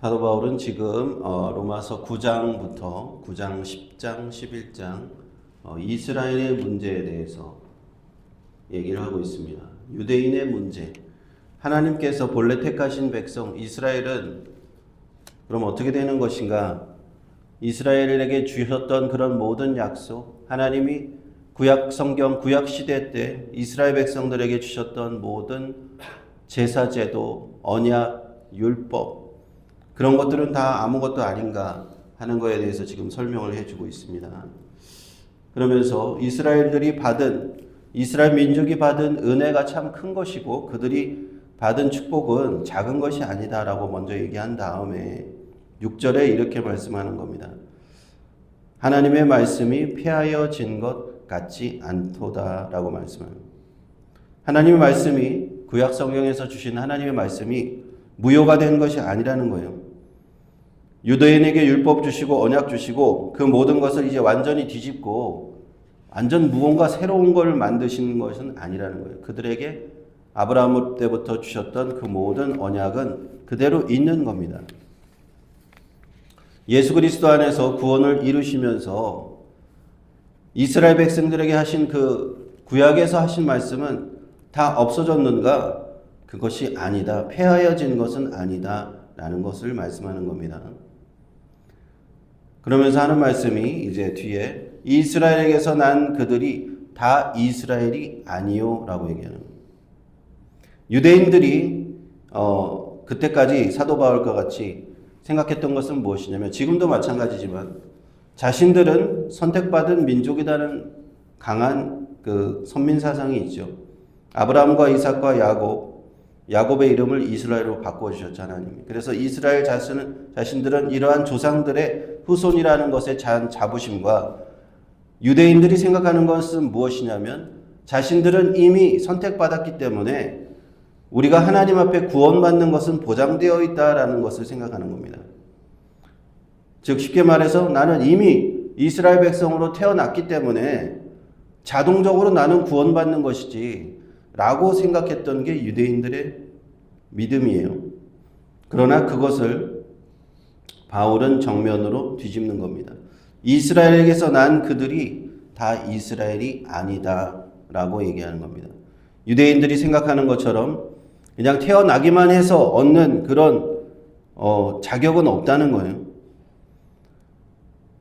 사도 바울은 지금 로마서 9장부터 9장, 10장, 11장 이스라엘의 문제에 대해서 얘기를 하고 있습니다. 유대인의 문제, 하나님께서 본래 택하신 백성 이스라엘은 그럼 어떻게 되는 것인가? 이스라엘에게 주셨던 그런 모든 약속, 하나님이 구약 성경, 구약 시대 때 이스라엘 백성들에게 주셨던 모든 제사제도, 언약, 율법, 그런 것들은 다 아무것도 아닌가 하는 것에 대해서 지금 설명을 해주고 있습니다. 그러면서 이스라엘 민족이 받은 은혜가 참 큰 것이고 그들이 받은 축복은 작은 것이 아니다라고 먼저 얘기한 다음에 6절에 이렇게 말씀하는 겁니다. 하나님의 말씀이 폐하여진 것 같지 않도다라고 말씀합니다. 하나님의 말씀이 구약 성경에서 주신 하나님의 말씀이 무효가 된 것이 아니라는 거예요. 유대인에게 율법 주시고 언약 주시고 그 모든 것을 이제 완전히 뒤집고 완전 무언가 새로운 걸 만드시는 것은 아니라는 거예요. 그들에게 아브라함 때부터 주셨던 그 모든 언약은 그대로 있는 겁니다. 예수 그리스도 안에서 구원을 이루시면서 이스라엘 백성들에게 하신 그 구약에서 하신 말씀은 다 없어졌는가? 그것이 아니다. 폐하여진 것은 아니다. 라는 것을 말씀하는 겁니다. 그러면서 하는 말씀이 이제 뒤에 이스라엘에게서 난 그들이 다 이스라엘이 아니요 라고 얘기하는 겁니다. 유대인들이 그때까지 사도 바울과 같이 생각했던 것은 무엇이냐면 지금도 마찬가지지만 자신들은 선택받은 민족이라는 강한 그 선민사상이 있죠. 아브라함과 이삭과 야곱의 이름을 이스라엘로 바꿔주셨죠, 하나님이. 그래서 이스라엘 자신들은 이러한 조상들의 후손이라는 것에 자부심과 유대인들이 생각하는 것은 무엇이냐면 자신들은 이미 선택받았기 때문에 우리가 하나님 앞에 구원받는 것은 보장되어 있다라는 것을 생각하는 겁니다. 즉 쉽게 말해서 나는 이미 이스라엘 백성으로 태어났기 때문에 자동적으로 나는 구원받는 것이지 라고 생각했던 게 유대인들의 믿음이에요. 그러나 그것을 바울은 정면으로 뒤집는 겁니다. 이스라엘에게서 난 그들이 다 이스라엘이 아니다 라고 얘기하는 겁니다. 유대인들이 생각하는 것처럼 그냥 태어나기만 해서 얻는 그런 자격은 없다는 거예요.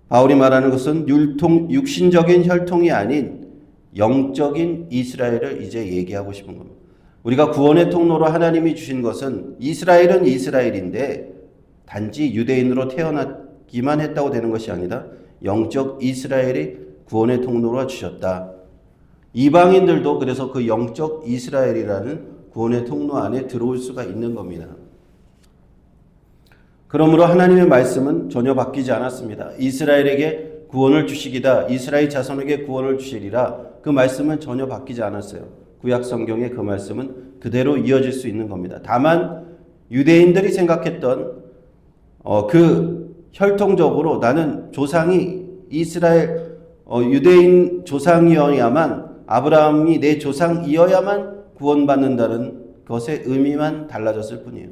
바울이 말하는 것은 육신적인 혈통이 아닌 영적인 이스라엘을 이제 얘기하고 싶은 겁니다. 우리가 구원의 통로로 하나님이 주신 것은 이스라엘은 이스라엘인데 단지 유대인으로 태어나기만 했다고 되는 것이 아니라 영적 이스라엘이 구원의 통로로 주셨다. 이방인들도 그래서 그 영적 이스라엘이라는 구원의 통로 안에 들어올 수가 있는 겁니다. 그러므로 하나님의 말씀은 전혀 바뀌지 않았습니다. 이스라엘에게 구원을 주시기다. 이스라엘 자손에게 구원을 주시리라. 그 말씀은 전혀 바뀌지 않았어요. 구약 성경의 그 말씀은 그대로 이어질 수 있는 겁니다. 다만 유대인들이 생각했던 그 혈통적으로 나는 조상이 이스라엘 유대인 조상이어야만 아브라함이 내 조상이어야만 구원받는다는 것의 의미만 달라졌을 뿐이에요.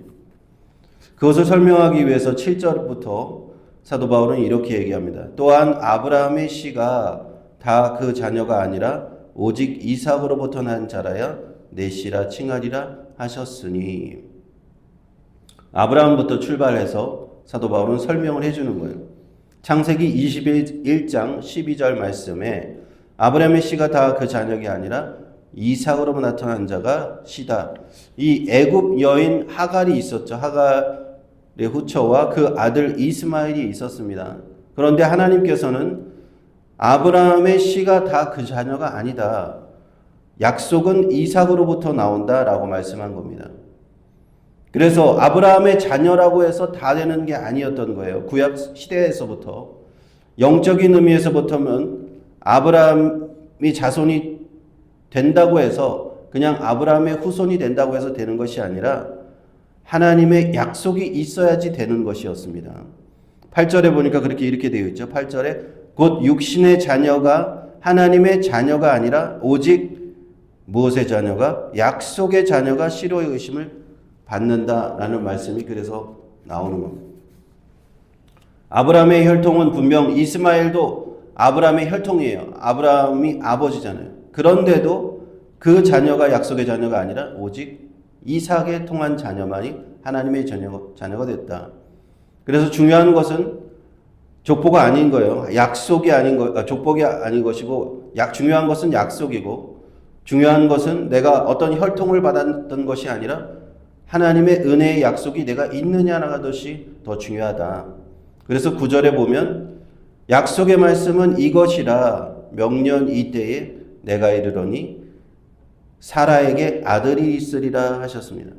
그것을 설명하기 위해서 7절부터 사도 바울은 이렇게 얘기합니다. 또한 아브라함의 씨가 다 그 자녀가 아니라 오직 이삭으로부터 난 자라야 내 씨라 칭하리라 하셨으니 아브라함부터 출발해서 사도 바울은 설명을 해주는 거예요. 창세기 21장 12절 말씀에 아브라함의 씨가 다 그 자녀가 아니라 이삭으로 나타난 자가 씨다. 이 애굽 여인 하갈이 있었죠. 하갈의 후처와 그 아들 이스마엘이 있었습니다. 그런데 하나님께서는 아브라함의 씨가 다 그 자녀가 아니다. 약속은 이삭으로부터 나온다라고 말씀한 겁니다. 그래서 아브라함의 자녀라고 해서 다 되는 게 아니었던 거예요. 구약 시대에서부터 영적인 의미에서부터는 아브라함이 자손이 된다고 해서 그냥 아브라함의 후손이 된다고 해서 되는 것이 아니라 하나님의 약속이 있어야지 되는 것이었습니다. 8절에 보니까 이렇게 되어 있죠. 8절에 곧 육신의 자녀가 하나님의 자녀가 아니라 오직 무엇의 자녀가? 약속의 자녀가 씨로 의심을 받는다라는 말씀이 그래서 나오는 겁니다. 아브라함의 혈통은 분명 이스마엘도 아브라함의 혈통이에요. 아브라함이 아버지잖아요. 그런데도 그 자녀가 약속의 자녀가 아니라 오직 이삭에 통한 자녀만이 하나님의 자녀가 됐다. 그래서 중요한 것은 족보가 아닌 거예요. 약속이 아닌 거, 족복이 아닌 것이고, 중요한 것은 약속이고, 중요한 것은 내가 어떤 혈통을 받았던 것이 아니라 하나님의 은혜의 약속이 내가 있느냐는 것이 더 중요하다. 그래서 9절에 보면 약속의 말씀은 이것이라 명년 이때에 내가 이르러니 사라에게 아들이 있으리라 하셨습니다.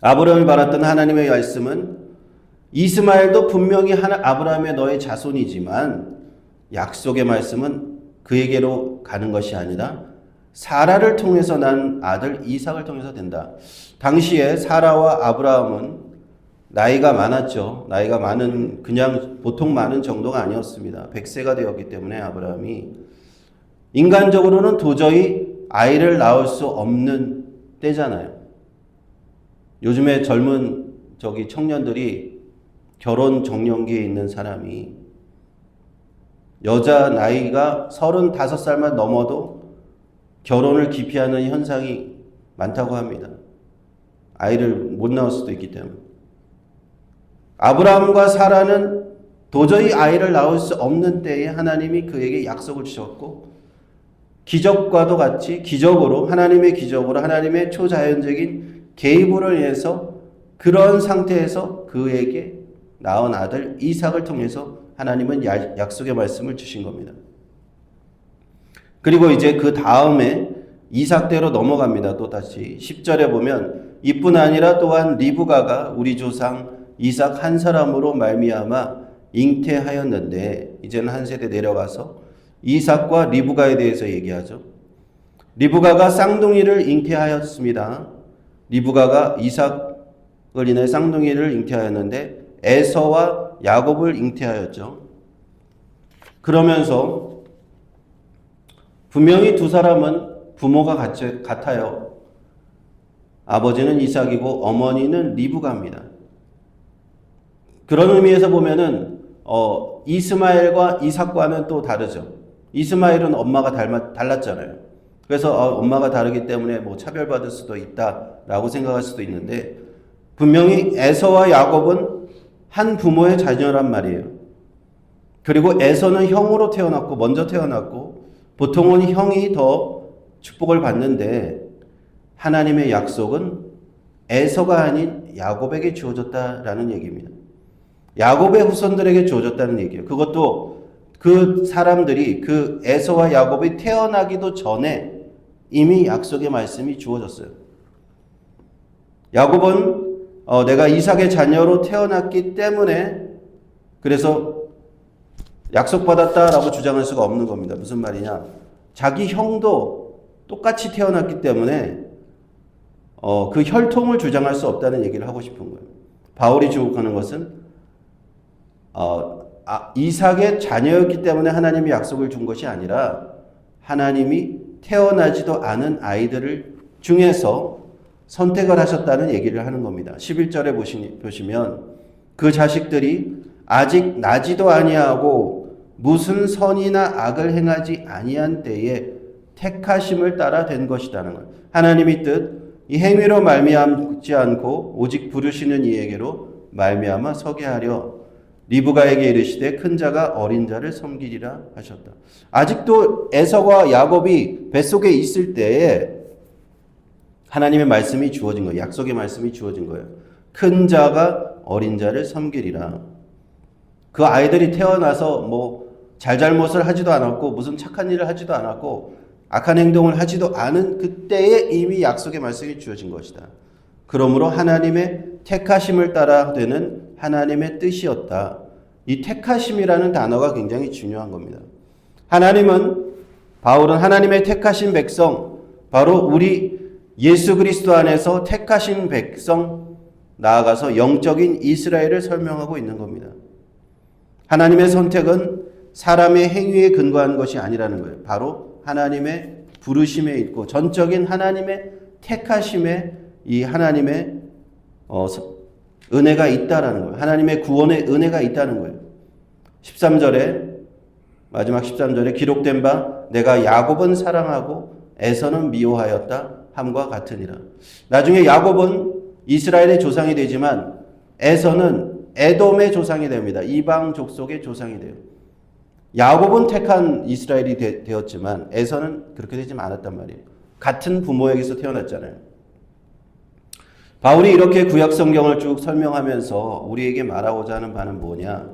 아브라함이 받았던 하나님의 말씀은 이스마엘도 분명히 아브라함의 너의 자손이지만 약속의 말씀은 그에게로 가는 것이 아니라 사라를 통해서 난 아들 이삭을 통해서 된다. 당시에 사라와 아브라함은 나이가 많았죠. 나이가 많은, 그냥 보통 많은 정도가 아니었습니다. 100세가 되었기 때문에 아브라함이 인간적으로는 도저히 아이를 낳을 수 없는 때잖아요. 요즘에 젊은 청년들이 결혼 정년기에 있는 사람이 여자 나이가 35살만 넘어도 결혼을 기피하는 현상이 많다고 합니다. 아이를 못 낳을 수도 있기 때문에. 아브라함과 사라는 도저히 아이를 낳을 수 없는 때에 하나님이 그에게 약속을 주셨고 기적과도 같이 기적으로 하나님의 초자연적인 개입으로 인해서 그런 상태에서 그에게 낳은 아들 이삭을 통해서 하나님은 약속의 말씀을 주신 겁니다. 그리고 이제 그 다음에 이삭대로 넘어갑니다. 또 다시 10절에 보면 이뿐 아니라 또한 리브가가 우리 조상 이삭 한 사람으로 말미암아 잉태하였는데, 이제는 한 세대 내려가서 이삭과 리브가에 대해서 얘기하죠. 리브가가 쌍둥이를 잉태하였습니다. 리브가가 이삭을 인해 쌍둥이를 잉태하였는데 에서와 야곱을 잉태하였죠. 그러면서 분명히 두 사람은 부모가 같아요. 아버지는 이삭이고 어머니는 리브가입니다. 그런 의미에서 보면은 이스마엘과 이삭과는 또 다르죠. 이스마엘은 엄마가 달랐잖아요. 그래서 엄마가 다르기 때문에 뭐 차별받을 수도 있다라고 생각할 수도 있는데, 분명히 에서와 야곱은 한 부모의 자녀란 말이에요. 그리고 에서는 형으로 태어났고 먼저 태어났고 보통은 형이 더 축복을 받는데 하나님의 약속은 에서가 아닌 야곱에게 주어졌다라는 얘기입니다. 야곱의 후손들에게 주어졌다는 얘기예요. 그것도 그 사람들이 그 에서와 야곱이 태어나기도 전에 이미 약속의 말씀이 주어졌어요. 야곱은 내가 이삭의 자녀로 태어났기 때문에 그래서 약속받았다라고 주장할 수가 없는 겁니다. 무슨 말이냐? 자기 형도 똑같이 태어났기 때문에 그 혈통을 주장할 수 없다는 얘기를 하고 싶은 거예요. 바울이 주목하는 것은 이삭의 자녀였기 때문에 하나님이 약속을 준 것이 아니라 하나님이 태어나지도 않은 아이들을 중에서 선택을 하셨다는 얘기를 하는 겁니다. 11절에 보시면 그 자식들이 아직 나지도 아니하고 무슨 선이나 악을 행하지 아니한 때에 택하심을 따라 된 것이라는 것. 하나님의 뜻, 이 행위로 말미암지 않고 오직 부르시는 이에게로 말미암아 서게 하려 리브가에게 이르시되 큰 자가 어린 자를 섬기리라 하셨다. 아직도 에서와 야곱이 뱃속에 있을 때에 하나님의 말씀이 주어진 거예요. 약속의 말씀이 주어진 거예요. 큰 자가 어린 자를 섬기리라. 그 아이들이 태어나서 뭐 잘잘못을 하지도 않았고 무슨 착한 일을 하지도 않았고 악한 행동을 하지도 않은 그때에 이미 약속의 말씀이 주어진 것이다. 그러므로 하나님의 택하심을 따라 되는 하나님의 뜻이었다. 이 택하심이라는 단어가 굉장히 중요한 겁니다. 바울은 하나님의 택하신 백성, 바로 우리 예수 그리스도 안에서 택하신 백성, 나아가서 영적인 이스라엘을 설명하고 있는 겁니다. 하나님의 선택은 사람의 행위에 근거한 것이 아니라는 거예요. 바로 하나님의 부르심에 있고 전적인 하나님의 택하심에 이 하나님의 은혜가 있다라는 거예요. 하나님의 구원의 은혜가 있다는 거예요. 13절에 마지막 13절에 기록된 바 내가 야곱은 사랑하고 에서는 미워하였다 함과 같으니라. 나중에 야곱은 이스라엘의 조상이 되지만 에서는 에돔의 조상이 됩니다. 이방 족속의 조상이 돼요. 야곱은 택한 이스라엘이 되었지만 에서는 그렇게 되지 않았단 말이에요. 같은 부모에게서 태어났잖아요. 바울이 이렇게 구약 성경을 쭉 설명하면서 우리에게 말하고자 하는 바는 뭐냐?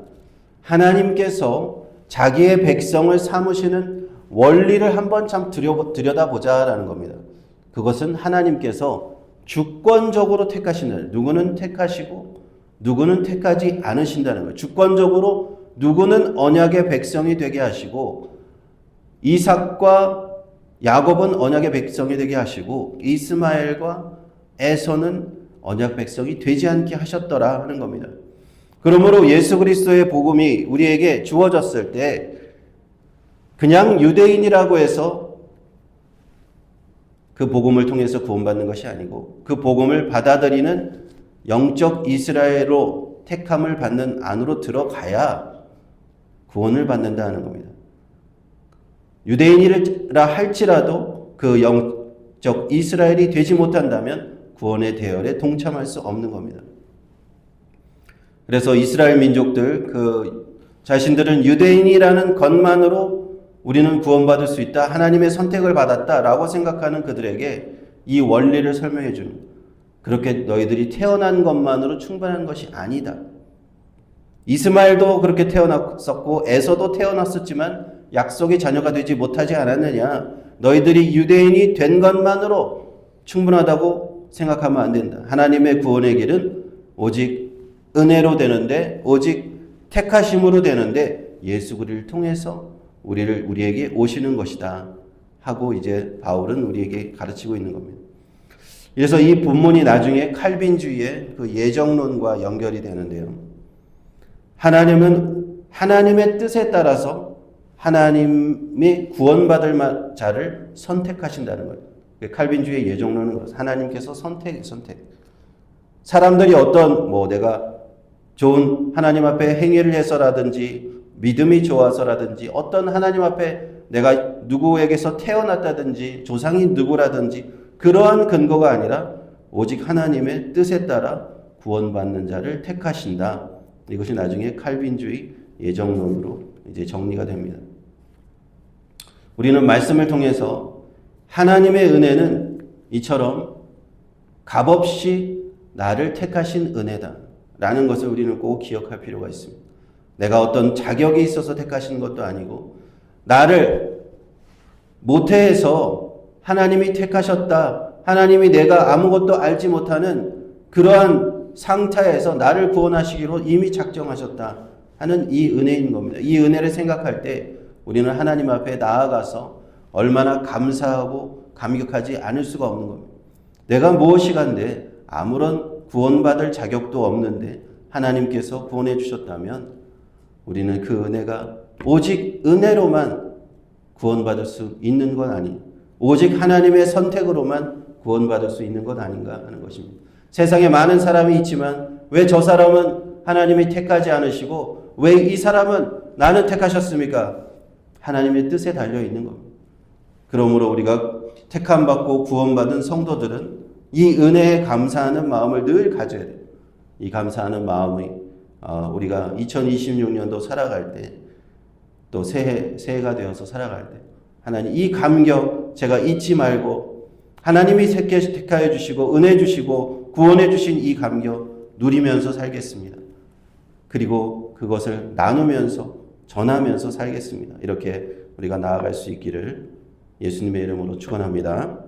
하나님께서 자기의 백성을 삼으시는 원리를 한번 참 들여다보자라는 겁니다. 그것은 하나님께서 주권적으로 택하시는, 누구는 택하시고 누구는 택하지 않으신다는 거예요. 주권적으로 누구는 언약의 백성이 되게 하시고 이삭과 야곱은 언약의 백성이 되게 하시고 이스마엘과 에서는 언약 백성이 되지 않게 하셨더라 하는 겁니다. 그러므로 예수 그리스도의 복음이 우리에게 주어졌을 때 그냥 유대인이라고 해서 그 복음을 통해서 구원받는 것이 아니고 그 복음을 받아들이는 영적 이스라엘로 택함을 받는 안으로 들어가야 구원을 받는다는 겁니다. 유대인이라 할지라도 그 영적 이스라엘이 되지 못한다면 구원의 대열에 동참할 수 없는 겁니다. 그래서 이스라엘 민족들 자신들은 유대인이라는 것만으로 우리는 구원받을 수 있다. 하나님의 선택을 받았다라고 생각하는 그들에게 이 원리를 설명해 줍니다. 그렇게 너희들이 태어난 것만으로 충분한 것이 아니다. 이스마엘도 그렇게 태어났었고 에서도 태어났었지만 약속의 자녀가 되지 못하지 않았느냐. 너희들이 유대인이 된 것만으로 충분하다고 생각하면 안 된다. 하나님의 구원의 길은 오직 은혜로 되는데 오직 택하심으로 되는데 예수 그리스도를 통해서 우리에게 오시는 것이다 하고 이제 바울은 우리에게 가르치고 있는 겁니다. 그래서 이 본문이 나중에 칼빈주의의 그 예정론과 연결이 되는데요. 하나님은 하나님의 뜻에 따라서 하나님이 구원받을 자를 선택하신다는 거예요. 칼빈주의의 예정론은 그렇습니다. 하나님께서 선택. 사람들이 어떤 내가 좋은 하나님 앞에 행위를 해서라든지 믿음이 좋아서라든지 어떤 하나님 앞에 내가 누구에게서 태어났다든지 조상이 누구라든지 그러한 근거가 아니라 오직 하나님의 뜻에 따라 구원받는 자를 택하신다. 이것이 나중에 칼빈주의 예정론으로 이제 정리가 됩니다. 우리는 말씀을 통해서 하나님의 은혜는 이처럼 값없이 나를 택하신 은혜다 라는 것을 우리는 꼭 기억할 필요가 있습니다. 내가 어떤 자격이 있어서 택하신 것도 아니고 나를 모태에서 하나님이 택하셨다. 하나님이 내가 아무것도 알지 못하는 그러한 상태에서 나를 구원하시기로 이미 작정하셨다 하는 이 은혜인 겁니다. 이 은혜를 생각할 때 우리는 하나님 앞에 나아가서 얼마나 감사하고 감격하지 않을 수가 없는 겁니다. 내가 무엇이 간데 아무런 구원받을 자격도 없는데 하나님께서 구원해 주셨다면 우리는 그 은혜가 오직 은혜로만 구원받을 수 있는 건 아니, 오직 하나님의 선택으로만 구원받을 수 있는 것 아닌가 하는 것입니다. 세상에 많은 사람이 있지만 왜 저 사람은 하나님이 택하지 않으시고 왜 이 사람은 나는 택하셨습니까? 하나님의 뜻에 달려 있는 겁니다. 그러므로 우리가 택함받고 구원받은 성도들은 이 은혜에 감사하는 마음을 늘 가져야 돼요. 이 감사하는 마음이 우리가 2026년도 살아갈 때 또 새해가 되어서 살아갈 때 하나님 이 감격 제가 잊지 말고 하나님이 택하여 주시고 은혜 주시고 구원해 주신 이 감격 누리면서 살겠습니다. 그리고 그것을 나누면서 전하면서 살겠습니다. 이렇게 우리가 나아갈 수 있기를 예수님의 이름으로 축원합니다.